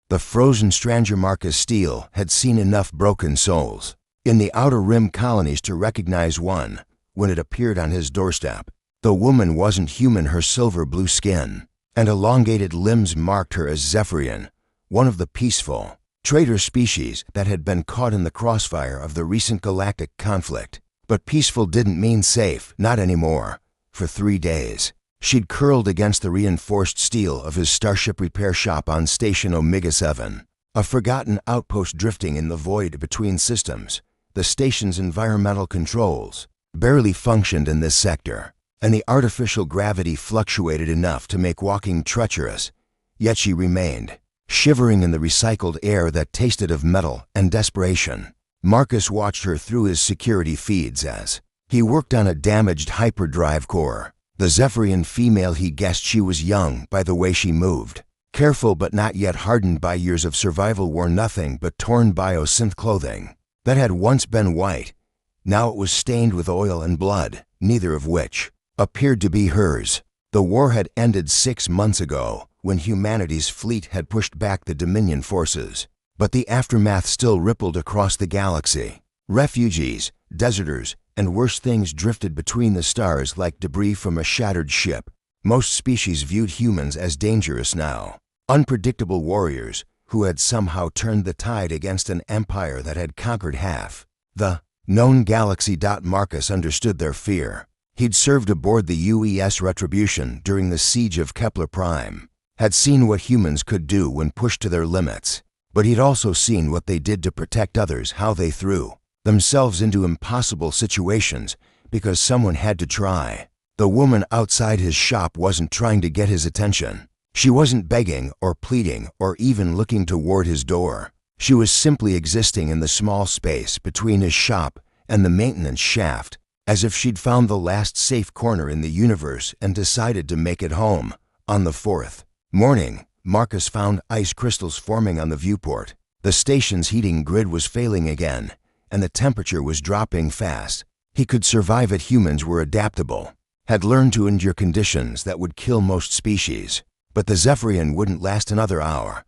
The frozen stranger Marcus Steele had seen enough broken souls in the Outer Rim colonies to recognize one when it appeared on his doorstep. The woman wasn't human. Her silver blue skin and elongated limbs marked her as Zephyrian, one of the peaceful, traitor species that had been caught in the crossfire of the recent galactic conflict. But peaceful didn't mean safe, not anymore. For 3 days, she'd curled against the reinforced steel of his starship repair shop on Station Omega-7, a forgotten outpost drifting in the void between systems. The station's environmental controls barely functioned in this sector, and the artificial gravity fluctuated enough to make walking treacherous. Yet she remained, shivering in the recycled air that tasted of metal and desperation. Marcus watched her through his security feeds as he worked on a damaged hyperdrive core. The Zephyrian female, he guessed she was young by the way she moved. Careful but not yet hardened by years of survival, wore nothing but torn biosynth clothing that had once been white. Now it was stained with oil and blood, neither of which appeared to be hers. The war had ended 6 months ago when humanity's fleet had pushed back the Dominion forces, but the aftermath still rippled across the galaxy. Refugees, deserters, and worse things drifted between the stars like debris from a shattered ship. Most species viewed humans as dangerous now, unpredictable warriors who had somehow turned the tide against an empire that had conquered half the known galaxy. Marcus understood their fear. He'd served aboard the UES Retribution during the siege of Kepler Prime, had seen what humans could do when pushed to their limits, but he'd also seen what they did to protect others, how they threw themselves into impossible situations because someone had to try. The woman outside his shop wasn't trying to get his attention. She wasn't begging or pleading or even looking toward his door. She was simply existing in the small space between his shop and the maintenance shaft, as if she'd found the last safe corner in the universe and decided to make it home. On the 4th morning, Marcus found ice crystals forming on the viewport. The station's heating grid was failing again, and the temperature was dropping fast. He could survive it. Humans were adaptable, had learned to endure conditions that would kill most species. But the Zephyrian wouldn't last another hour.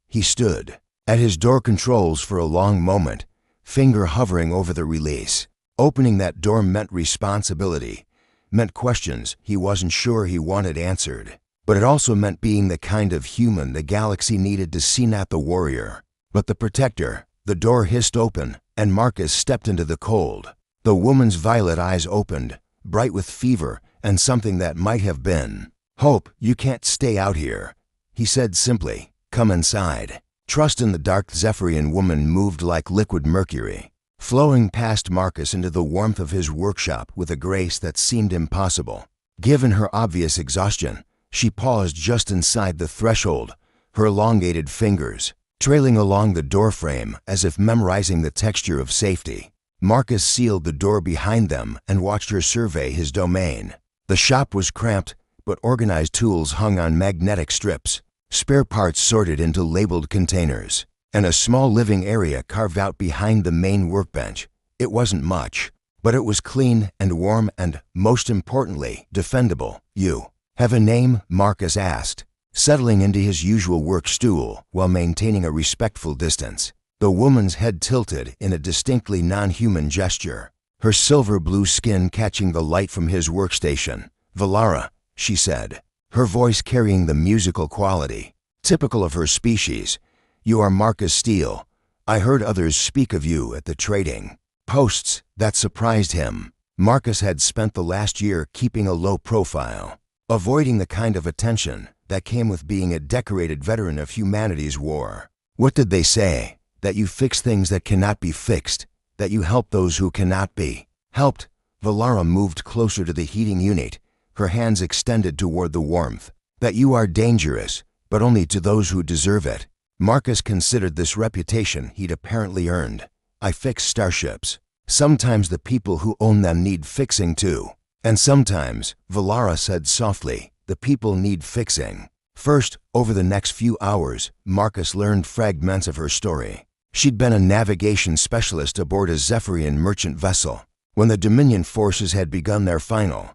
He stood at his door controls for a long moment, finger hovering over the release. Opening that door meant responsibility, meant questions he wasn't sure he wanted answered. But it also meant being the kind of human the galaxy needed to see, not the warrior, but the protector. The door hissed open, and Marcus stepped into the cold. The woman's violet eyes opened, bright with fever and something that might have been hope. "You can't stay out here," he said simply. "Come inside." Trust in the dark. Zephyrian woman moved like liquid mercury, flowing past Marcus into the warmth of his workshop with a grace that seemed impossible. Given her obvious exhaustion, she paused just inside the threshold, her elongated fingers trailing along the doorframe as if memorizing the texture of safety. Marcus sealed the door behind them and watched her survey his domain. The shop was cramped, but organized. Tools hung on magnetic strips, spare parts sorted into labeled containers, and a small living area carved out behind the main workbench. It wasn't much, but it was clean and warm and, most importantly, defendable. "You have a name?" Marcus asked, settling into his usual work stool while maintaining a respectful distance. The woman's head tilted in a distinctly non-human gesture, her silver blue skin catching the light from his workstation. "Valara," she said, her voice carrying the musical quality typical of her species. "You are Marcus Steele. I heard others speak of you at the trading posts." That surprised him. Marcus had spent the last year keeping a low profile, avoiding the kind of attention that came with being a decorated veteran of humanity's war. "What did they say? That you fix things that cannot be fixed, that you help those who cannot be helped." Valara moved closer to the heating unit, her hands extended toward the warmth. "That you are dangerous, but only to those who deserve it." Marcus considered this reputation he'd apparently earned. "I fix starships. Sometimes the people who own them need fixing too. And sometimes," Valara said softly, "the people need fixing." First, over the next few hours, Marcus learned fragments of her story. She'd been a navigation specialist aboard a Zephyrian merchant vessel when the Dominion forces had begun their final,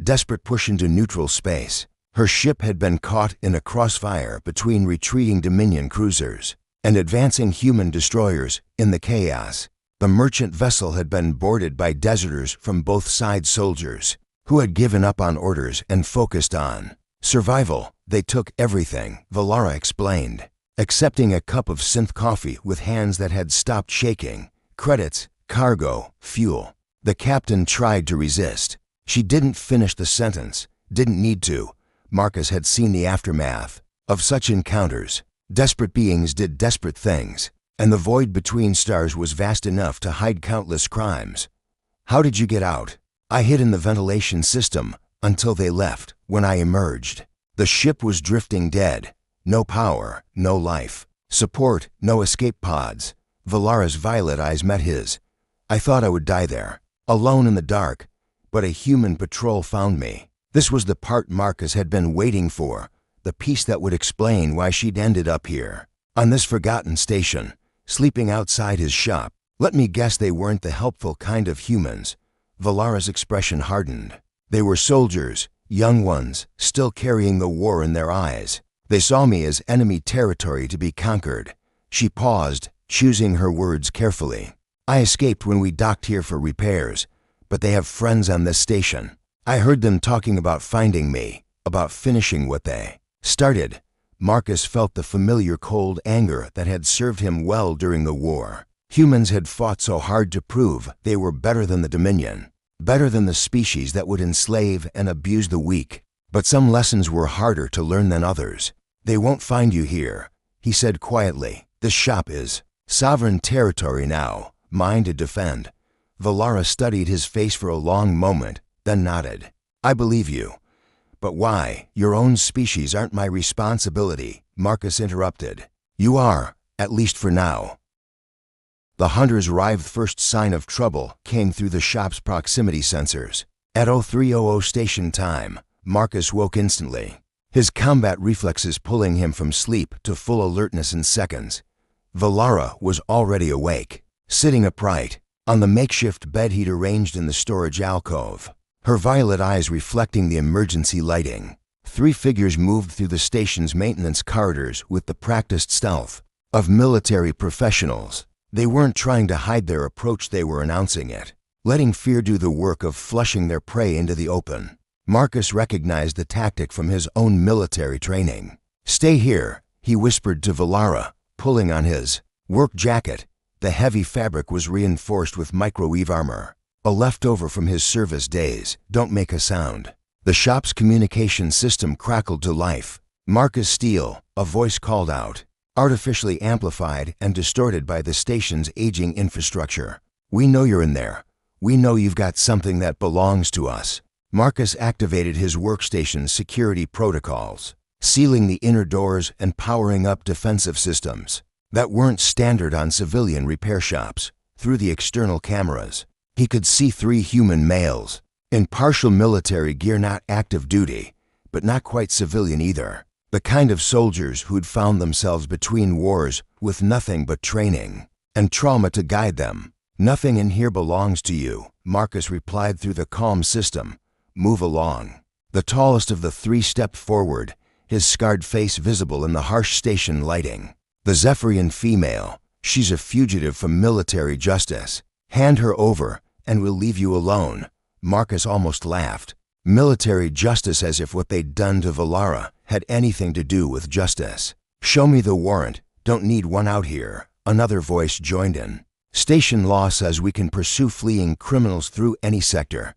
desperate push into neutral space. Her ship had been caught in a crossfire between retreating Dominion cruisers and advancing human destroyers in the chaos. The merchant vessel had been boarded by deserters from both sides, soldiers who had given up on orders and focused on survival. They took everything, Valara explained, accepting a cup of synth coffee with hands that had stopped shaking. Credits, cargo, fuel. The captain tried to resist. She didn't finish the sentence, didn't need to. Marcus had seen the aftermath of such encounters. Desperate beings did desperate things, and the void between stars was vast enough to hide countless crimes. How did you get out? I hid in the ventilation system until they left. When I emerged, the ship was drifting dead. No power, no life support, no escape pods. Valara's violet eyes met his. I thought I would die there, alone in the dark, but a human patrol found me. This was the part Marcus had been waiting for, the piece that would explain why she'd ended up here, on this forgotten station, sleeping outside his shop. Let me guess, they weren't the helpful kind of humans. Valara's expression hardened. They were soldiers, young ones, still carrying the war in their eyes. They saw me as enemy territory to be conquered. She paused, choosing her words carefully. I escaped when we docked here for repairs, but they have friends on this station. I heard them talking about finding me, about finishing what they started. Marcus felt the familiar cold anger that had served him well during the war. Humans had fought so hard to prove they were better than the Dominion, better than the species that would enslave and abuse the weak. But some lessons were harder to learn than others. They won't find you here, he said quietly. This shop is sovereign territory now, mine to defend. Valara studied his face for a long moment, then nodded. I believe you. But why? Your own species aren't my responsibility, Marcus interrupted. You are, at least for now. The hunter's writhed first sign of trouble came through the shop's proximity sensors. At 0300 station time, Marcus woke instantly, his combat reflexes pulling him from sleep to full alertness in seconds. Valara was already awake, sitting upright on the makeshift bed he'd arranged in the storage alcove, her violet eyes reflecting the emergency lighting. 3 figures moved through the station's maintenance corridors with the practiced stealth of military professionals. They weren't trying to hide their approach, they were announcing it, letting fear do the work of flushing their prey into the open. Marcus recognized the tactic from his own military training. Stay here, he whispered to Valara, pulling on his work jacket. The heavy fabric was reinforced with microwave armor, a leftover from his service days. Don't make a sound. The shop's communication system crackled to life. Marcus Steele, a voice called out, artificially amplified and distorted by the station's aging infrastructure. We know you're in there. We know you've got something that belongs to us. Marcus activated his workstation's security protocols, sealing the inner doors and powering up defensive systems that weren't standard on civilian repair shops. Through the external cameras, he could see 3 human males in partial military gear, not active duty, but not quite civilian either. The kind of soldiers who'd found themselves between wars with nothing but training and trauma to guide them. Nothing in here belongs to you, Marcus replied through the calm system. Move along. The tallest of the 3 stepped forward, his scarred face visible in the harsh station lighting. The Zephyrian female. She's a fugitive from military justice. Hand her over, and we'll leave you alone. Marcus almost laughed. Military justice, as if what they'd done to Valara had anything to do with justice. Show me the warrant. Don't need one out here. Another voice joined in. Station law says we can pursue fleeing criminals through any sector.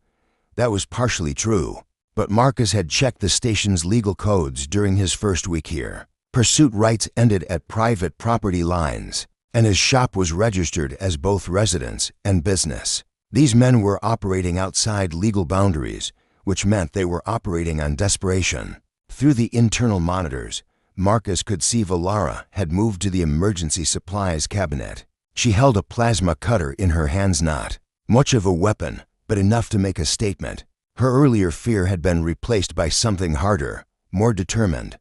That was partially true, but Marcus had checked the station's legal codes during his first week here. Pursuit rights ended at private property lines, and his shop was registered as both residence and business. These men were operating outside legal boundaries, which meant they were operating on desperation. Through the internal monitors, Marcus could see Valara had moved to the emergency supplies cabinet. She held a plasma cutter in her hands, not much of a weapon, but enough to make a statement. Her earlier fear had been replaced by something harder, more determined.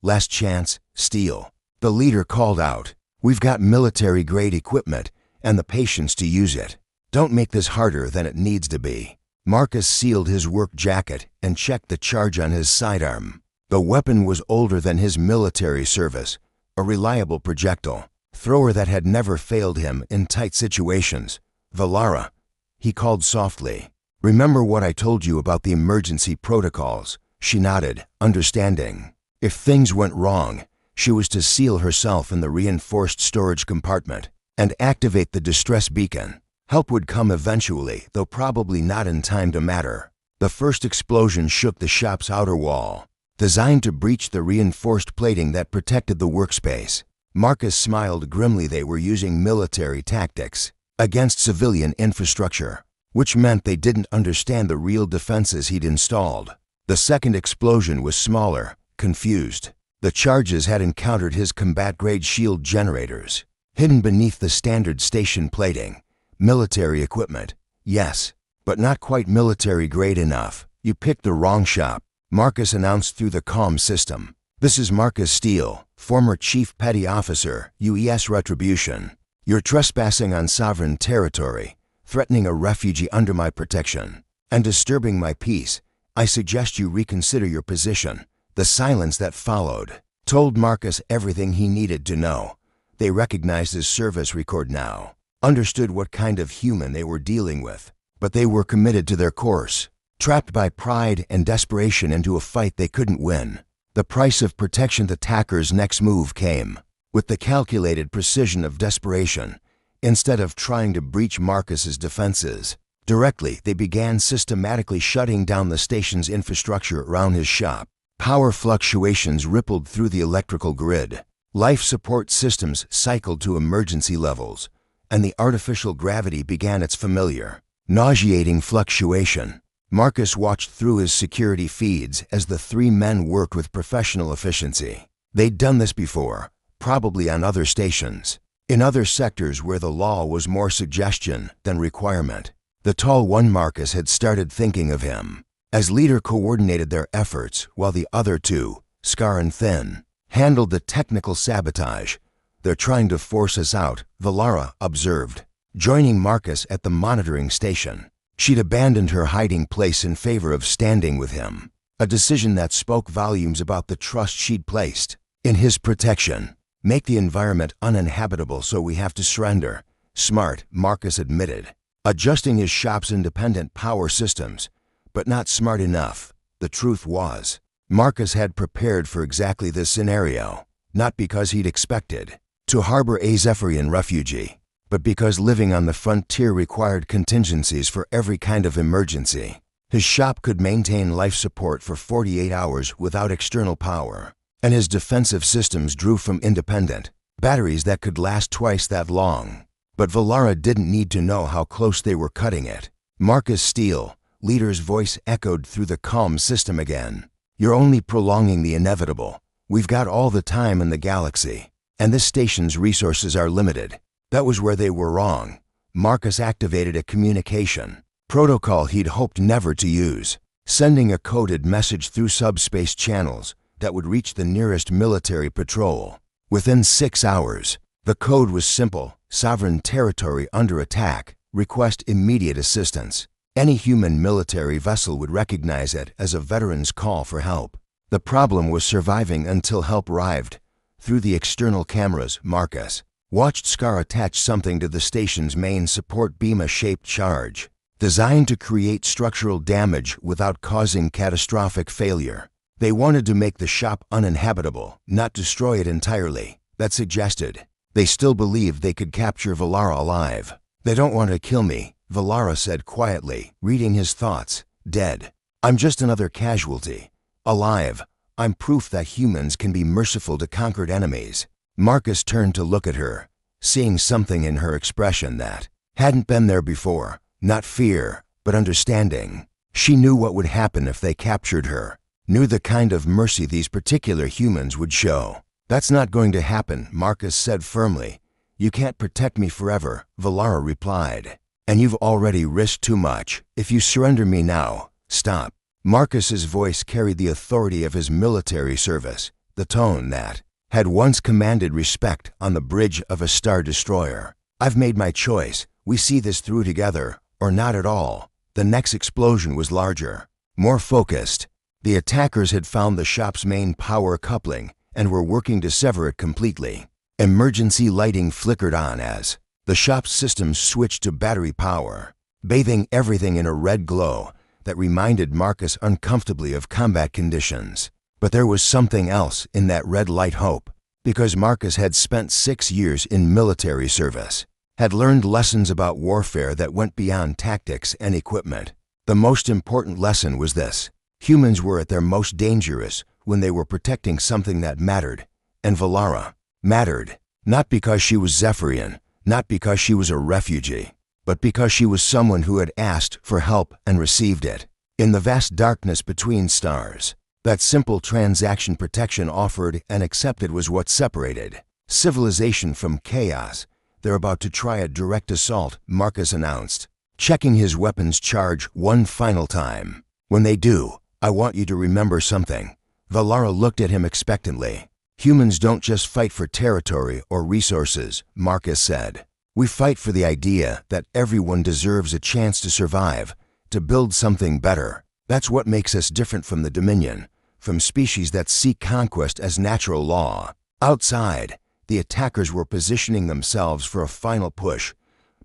Last chance, Steele. The leader called out. We've got military-grade equipment and the patience to use it. Don't make this harder than it needs to be. Marcus sealed his work jacket and checked the charge on his sidearm. The weapon was older than his military service, a reliable projectile thrower that had never failed him in tight situations. "Valara," he called softly. "Remember what I told you about the emergency protocols?" She nodded, understanding. If things went wrong, she was to seal herself in the reinforced storage compartment and activate the distress beacon. Help would come eventually, though probably not in time to matter. The first explosion shook the shop's outer wall, designed to breach the reinforced plating that protected the workspace. Marcus smiled grimly. They were using military tactics against civilian infrastructure, which meant they didn't understand the real defenses he'd installed. The second explosion was smaller, confused. The charges had encountered his combat-grade shield generators, hidden beneath the standard station plating. Military equipment, yes, but not quite military-grade enough. "You picked the wrong shop," Marcus announced through the comm system. "This is Marcus Steele, former Chief Petty Officer, UES Retribution. You're trespassing on sovereign territory, threatening a refugee under my protection, and disturbing my peace. I suggest you reconsider your position." The silence that followed told Marcus everything he needed to know. They recognized his service record now, understood what kind of human they were dealing with, but they were committed to their course, trapped by pride and desperation into a fight they couldn't win. The price of protection. The attacker's next move came with the calculated precision of desperation. Instead of trying to breach Marcus's defenses directly, they began systematically shutting down the station's infrastructure around his shop. Power fluctuations rippled through the electrical grid. Life support systems cycled to emergency levels, and the artificial gravity began its familiar, nauseating fluctuation. Marcus watched through his security feeds as the three men worked with professional efficiency. They'd done this before, probably on other stations, in other sectors where the law was more suggestion than requirement. The tall one, Marcus had started thinking of him as leader, coordinated their efforts while the other two, Scar and Thin, handled the technical sabotage. "They're trying to force us out," Valara observed, joining Marcus at the monitoring station. She'd abandoned her hiding place in favor of standing with him, a decision that spoke volumes about the trust she'd placed in his protection. "Make the environment uninhabitable so we have to surrender." Smart, Marcus admitted, adjusting his shop's independent power systems, but not smart enough. The truth was, Marcus had prepared for exactly this scenario, not because he'd expected to harbor a Zephyrian refugee, but because living on the frontier required contingencies for every kind of emergency. His shop could maintain life support for 48 hours without external power, and his defensive systems drew from independent batteries that could last twice that long. But Valara didn't need to know how close they were cutting it. "Marcus Steele," leader's voice echoed through the comm system again. "You're only prolonging the inevitable. We've got all the time in the galaxy, and this station's resources are limited." That was where they were wrong. Marcus activated a communication protocol he'd hoped never to use, sending a coded message through subspace channels that would reach the nearest military patrol. Within 6 hours, the code was simple: sovereign territory under attack. Request immediate assistance. Any human military vessel would recognize it as a veteran's call for help. The problem was surviving until help arrived. Through the external cameras, Marcus watched Scar attach something to the station's main support beam, a shaped charge, designed to create structural damage without causing catastrophic failure. They wanted to make the shop uninhabitable, not destroy it entirely. That suggested they still believed they could capture Valara alive. "They don't want to kill me," Valara said quietly, reading his thoughts. "Dead, I'm just another casualty. Alive, I'm proof that humans can be merciful to conquered enemies." Marcus turned to look at her, seeing something in her expression that hadn't been there before. Not fear, but understanding. She knew what would happen if they captured her, knew the kind of mercy these particular humans would show. "That's not going to happen," Marcus said firmly. "You can't protect me forever," Valara replied. "And you've already risked too much. If you surrender me now, stop." Marcus's voice carried the authority of his military service, the tone that had once commanded respect on the bridge of a star destroyer. "I've made my choice. We see this through together, or not at all." The next explosion was larger, more focused. The attackers had found the shop's main power coupling and were working to sever it completely. Emergency lighting flickered on as the shop's systems switched to battery power, bathing everything in a red glow that reminded Marcus uncomfortably of combat conditions. But there was something else in that red light hope, because Marcus had spent 6 years in military service, had learned lessons about warfare that went beyond tactics and equipment. The most important lesson was this: humans were at their most dangerous when they were protecting something that mattered, and Valara mattered, not because she was Zephyrian, not because she was a refugee, but because she was someone who had asked for help and received it. In the vast darkness between stars, that simple transaction protection offered and accepted was what separated civilization from chaos. "They're about to try a direct assault," Marcus announced, checking his weapon's charge one final time. "When they do, I want you to remember something." Valara looked at him expectantly. "Humans don't just fight for territory or resources," Marcus said. "We fight for the idea that everyone deserves a chance to survive, to build something better. That's what makes us different from the Dominion, from species that see conquest as natural law." Outside, the attackers were positioning themselves for a final push,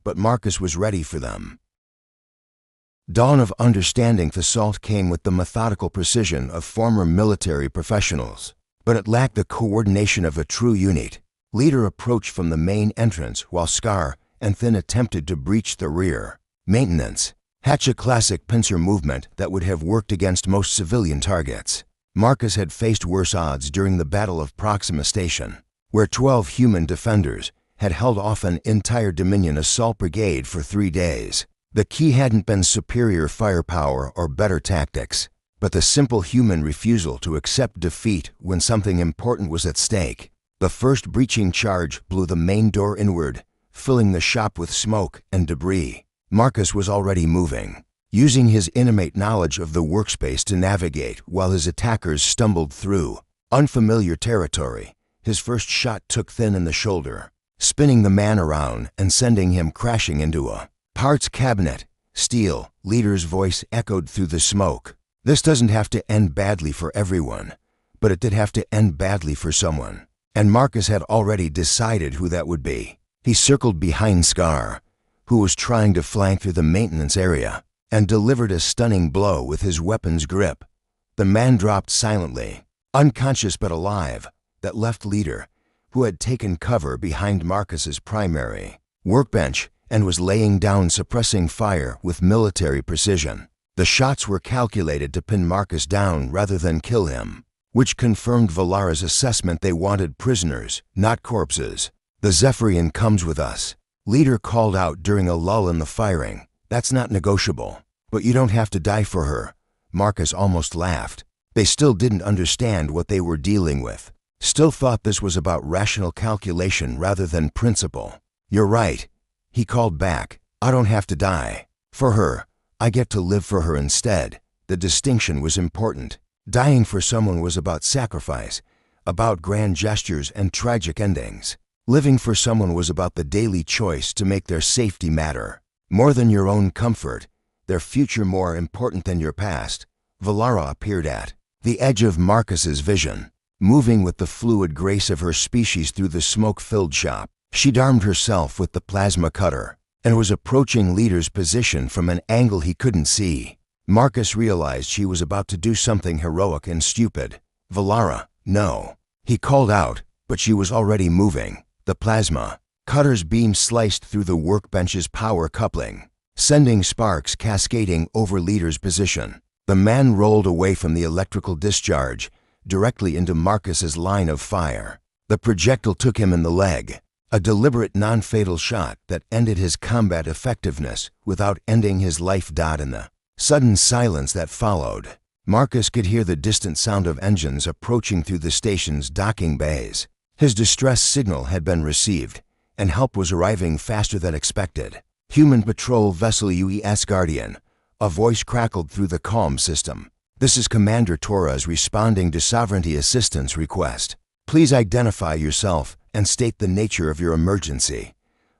but Marcus was ready for them. Dawn of understanding the assault came with the methodical precision of former military professionals, but it lacked the coordination of a true unit. Leader approached from the main entrance while Scar and Thin attempted to breach the rear. Maintenance. Hatch a classic pincer movement that would have worked against most civilian targets. Marcus had faced worse odds during the Battle of Proxima Station, where 12 human defenders had held off an entire Dominion assault brigade for 3 days. The key hadn't been superior firepower or better tactics, but the simple human refusal to accept defeat when something important was at stake. The first breaching charge blew the main door inward, filling the shop with smoke and debris. Marcus was already moving, using his innate knowledge of the workspace to navigate while his attackers stumbled through unfamiliar territory. His first shot took Thin in the shoulder, spinning the man around and sending him crashing into a parts cabinet. Steel, Leader's voice echoed through the smoke. "This doesn't have to end badly for everyone, but it did have to end badly for someone." And Marcus had already decided who that would be. He circled behind Scar, who was trying to flank through the maintenance area, and delivered a stunning blow with his weapon's grip. The man dropped silently, unconscious but alive. That left Leader, who had taken cover behind Marcus's primary workbench and was laying down suppressing fire with military precision. The shots were calculated to pin Marcus down rather than kill him, which confirmed Valara's assessment they wanted prisoners, not corpses. "The Zephyrian comes with us," Leader called out during a lull in the firing. "That's not negotiable. But you don't have to die for her." Marcus almost laughed. They still didn't understand what they were dealing with. Still thought this was about rational calculation rather than principle. "You're right," he called back. "I don't have to die for her. I get to live for her instead." The distinction was important. Dying for someone was about sacrifice, about grand gestures and tragic endings. Living for someone was about the daily choice to make their safety matter. More than your own comfort, their future more important than your past. Valara appeared at the edge of Marcus's vision, moving with the fluid grace of her species through the smoke-filled shop. She'd armed herself with the plasma cutter and was approaching Leader's position from an angle he couldn't see. Marcus realized she was about to do something heroic and stupid. "Valara, no," he called out, but she was already moving. The plasma cutter's beam sliced through the workbench's power coupling, sending sparks cascading over Leader's position. The man rolled away from the electrical discharge, directly into Marcus's line of fire. The projectile took him in the leg, a deliberate non-fatal shot that ended his combat effectiveness without ending his life. In the sudden silence that followed, Marcus could hear the distant sound of engines approaching through the station's docking bays. His distress signal had been received, and help was arriving faster than expected. "Human patrol vessel UES Guardian," a voice crackled through the comm system. "This is Commander Torres responding to Sovereignty Assistance request. Please identify yourself and state the nature of your emergency."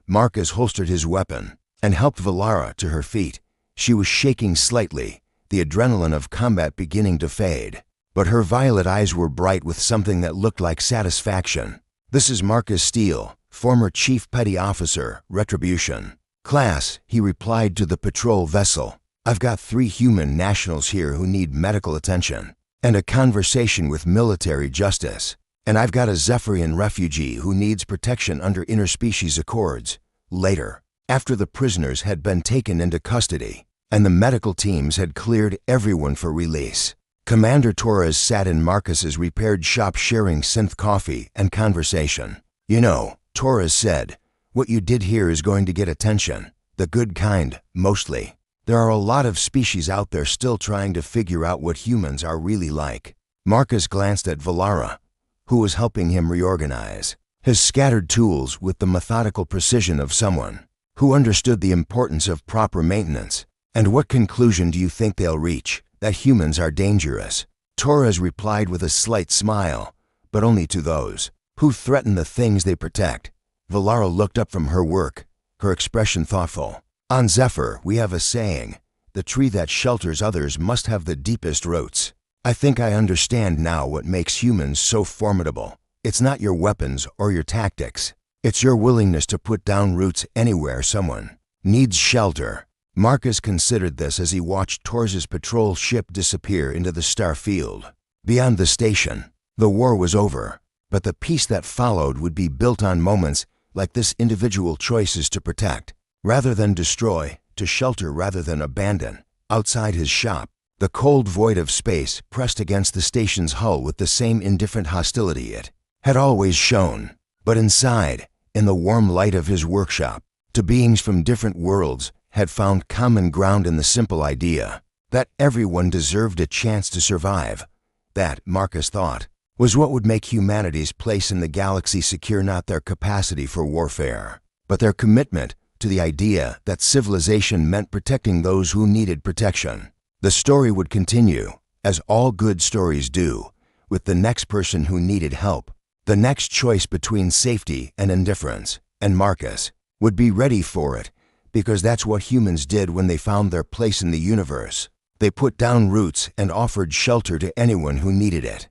Marcus holstered his weapon and helped Valara to her feet. She was shaking slightly, the adrenaline of combat beginning to fade. But her violet eyes were bright with something that looked like satisfaction. "This is Marcus Steele, former Chief Petty Officer, Retribution." "Class," he replied to the patrol vessel. "I've got 3 human nationals here who need medical attention and a conversation with military justice. And I've got a Zephyrian refugee who needs protection under interspecies accords. Later, after the prisoners had been taken into custody and the medical teams had cleared everyone for release, Commander Torres sat in Marcus's repaired shop sharing synth coffee and conversation. "You know," Torres said, "what you did here is going to get attention. The good kind, mostly. There are a lot of species out there still trying to figure out what humans are really like." Marcus glanced at Valara, who was helping him reorganize his scattered tools with the methodical precision of someone who understood the importance of proper maintenance. "And what conclusion do you think they'll reach? That humans are dangerous?" Torres replied with a slight smile, "but only to those who threaten the things they protect." Valara looked up from her work, her expression thoughtful. "On Zephyr, we have a saying, 'The tree that shelters others must have the deepest roots.' I think I understand now what makes humans so formidable. It's not your weapons or your tactics. It's your willingness to put down roots anywhere someone needs shelter." Marcus considered this as he watched Torres's patrol ship disappear into the star field. Beyond the station, the war was over, but the peace that followed would be built on moments like this: individual choices to protect rather than destroy, to shelter rather than abandon. Outside his shop, the cold void of space pressed against the station's hull with the same indifferent hostility it had always shown. But inside, in the warm light of his workshop, 2 beings from different worlds had found common ground in the simple idea that everyone deserved a chance to survive. That, Marcus thought, was what would make humanity's place in the galaxy secure: not their capacity for warfare, but their commitment to the idea that civilization meant protecting those who needed protection. The story would continue, as all good stories do, with the next person who needed help, the next choice between safety and indifference, and Marcus would be ready for it, because that's what humans did when they found their place in the universe. They put down roots and offered shelter to anyone who needed it.